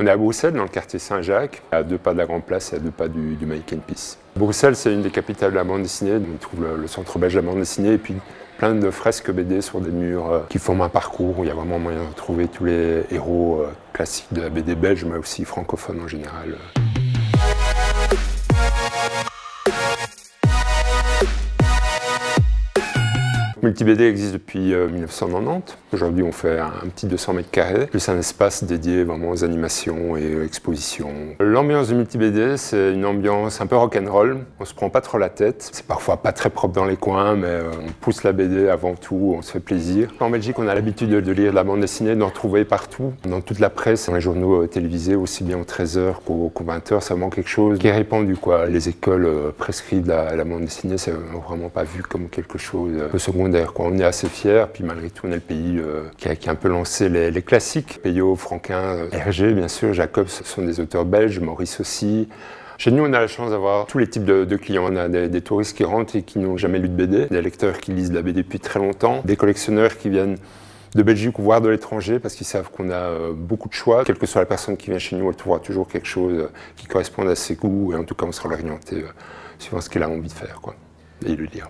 On est à Bruxelles, dans le quartier Saint-Jacques, à 2 pas de la Grande Place et à 2 pas du Mannequin Peace. Bruxelles, c'est une des capitales de la bande dessinée. On trouve le centre belge de la bande dessinée et puis plein de fresques BD sur des murs qui forment un parcours où il y a vraiment moyen de retrouver tous les héros classiques de la BD belge, mais aussi francophone en général. Multi-BD existe depuis 1990. Aujourd'hui, on fait un petit 200 mètres carrés, plus un espace dédié vraiment aux animations et aux expositions. L'ambiance du Multi-BD, c'est une ambiance un peu rock'n'roll. On se prend pas trop la tête. C'est parfois pas très propre dans les coins, mais on pousse la BD avant tout, on se fait plaisir. En Belgique, on a l'habitude de lire de la bande dessinée, d'en trouver partout. Dans toute la presse, dans les journaux télévisés, aussi bien aux 13h qu'aux 20h, c'est vraiment quelque chose qui est répandu, quoi. Les écoles prescrites de la bande dessinée, c'est vraiment pas vu comme quelque chose de secondaire. On est assez fiers, puis malgré tout, on est le pays qui a un peu lancé les classiques. Peyo, Franquin, Hergé, bien sûr, Jacob, ce sont des auteurs belges, Maurice aussi. Chez nous, on a la chance d'avoir tous les types de clients. On a des touristes qui rentrent et qui n'ont jamais lu de BD, des lecteurs qui lisent de la BD depuis très longtemps, des collectionneurs qui viennent de Belgique ou voire de l'étranger parce qu'ils savent qu'on a beaucoup de choix. Quelle que soit la personne qui vient chez nous, elle trouvera toujours quelque chose qui corresponde à ses goûts et en tout cas, on sera orienté suivant ce qu'elle a envie de faire, quoi, et le lire.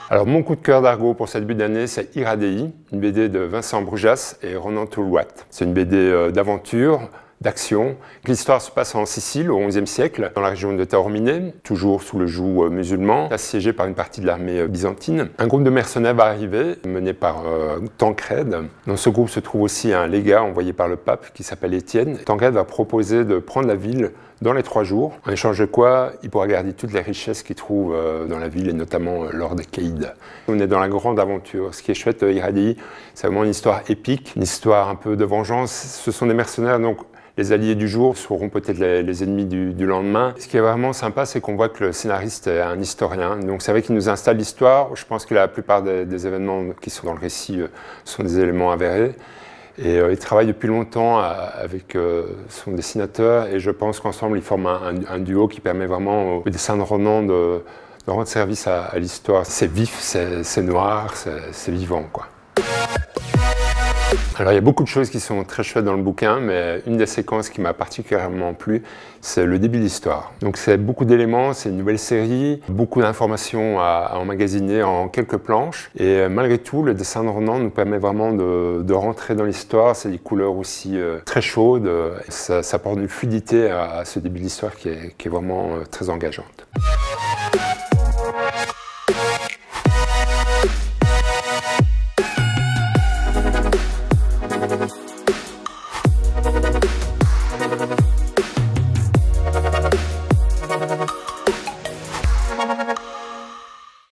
Alors mon coup de cœur d'Argo pour ce début d'année, c'est Iradei, une BD de Vincent Brujas et Ronan Toulouat. C'est une BD d'aventure, d'action. L'histoire se passe en Sicile au XIe siècle, dans la région de Taormine, toujours sous le joug musulman, assiégé par une partie de l'armée byzantine. Un groupe de mercenaires va arriver, mené par Tancrède. Dans ce groupe se trouve aussi un légat envoyé par le pape qui s'appelle Étienne. Tancrède va proposer de prendre la ville dans les 3 jours, en échange de quoi il pourra garder toutes les richesses qu'il trouve dans la ville et notamment l'or des Caïdes. On est dans la grande aventure. Ce qui est chouette, Iradei, c'est vraiment une histoire épique, une histoire un peu de vengeance. Ce sont des mercenaires, donc les alliés du jour seront peut-être les ennemis du lendemain. Ce qui est vraiment sympa, c'est qu'on voit que le scénariste est un historien. Donc c'est vrai qu'il nous installe l'histoire. Je pense que la plupart des événements qui sont dans le récit sont des éléments avérés. Et il travaille depuis longtemps avec son dessinateur et je pense qu'ensemble ils forment un duo qui permet vraiment au dessin de Ronan de rendre service à l'histoire. C'est vif, c'est noir, c'est vivant, quoi. Alors il y a beaucoup de choses qui sont très chouettes dans le bouquin, mais une des séquences qui m'a particulièrement plu, c'est le début de l'histoire. Donc c'est beaucoup d'éléments, c'est une nouvelle série, beaucoup d'informations à emmagasiner en quelques planches. Et malgré tout, le dessin de Ronan nous permet vraiment de rentrer dans l'histoire. C'est des couleurs aussi très chaudes. Ça apporte une fluidité à ce début d'histoire qui est vraiment très engageante.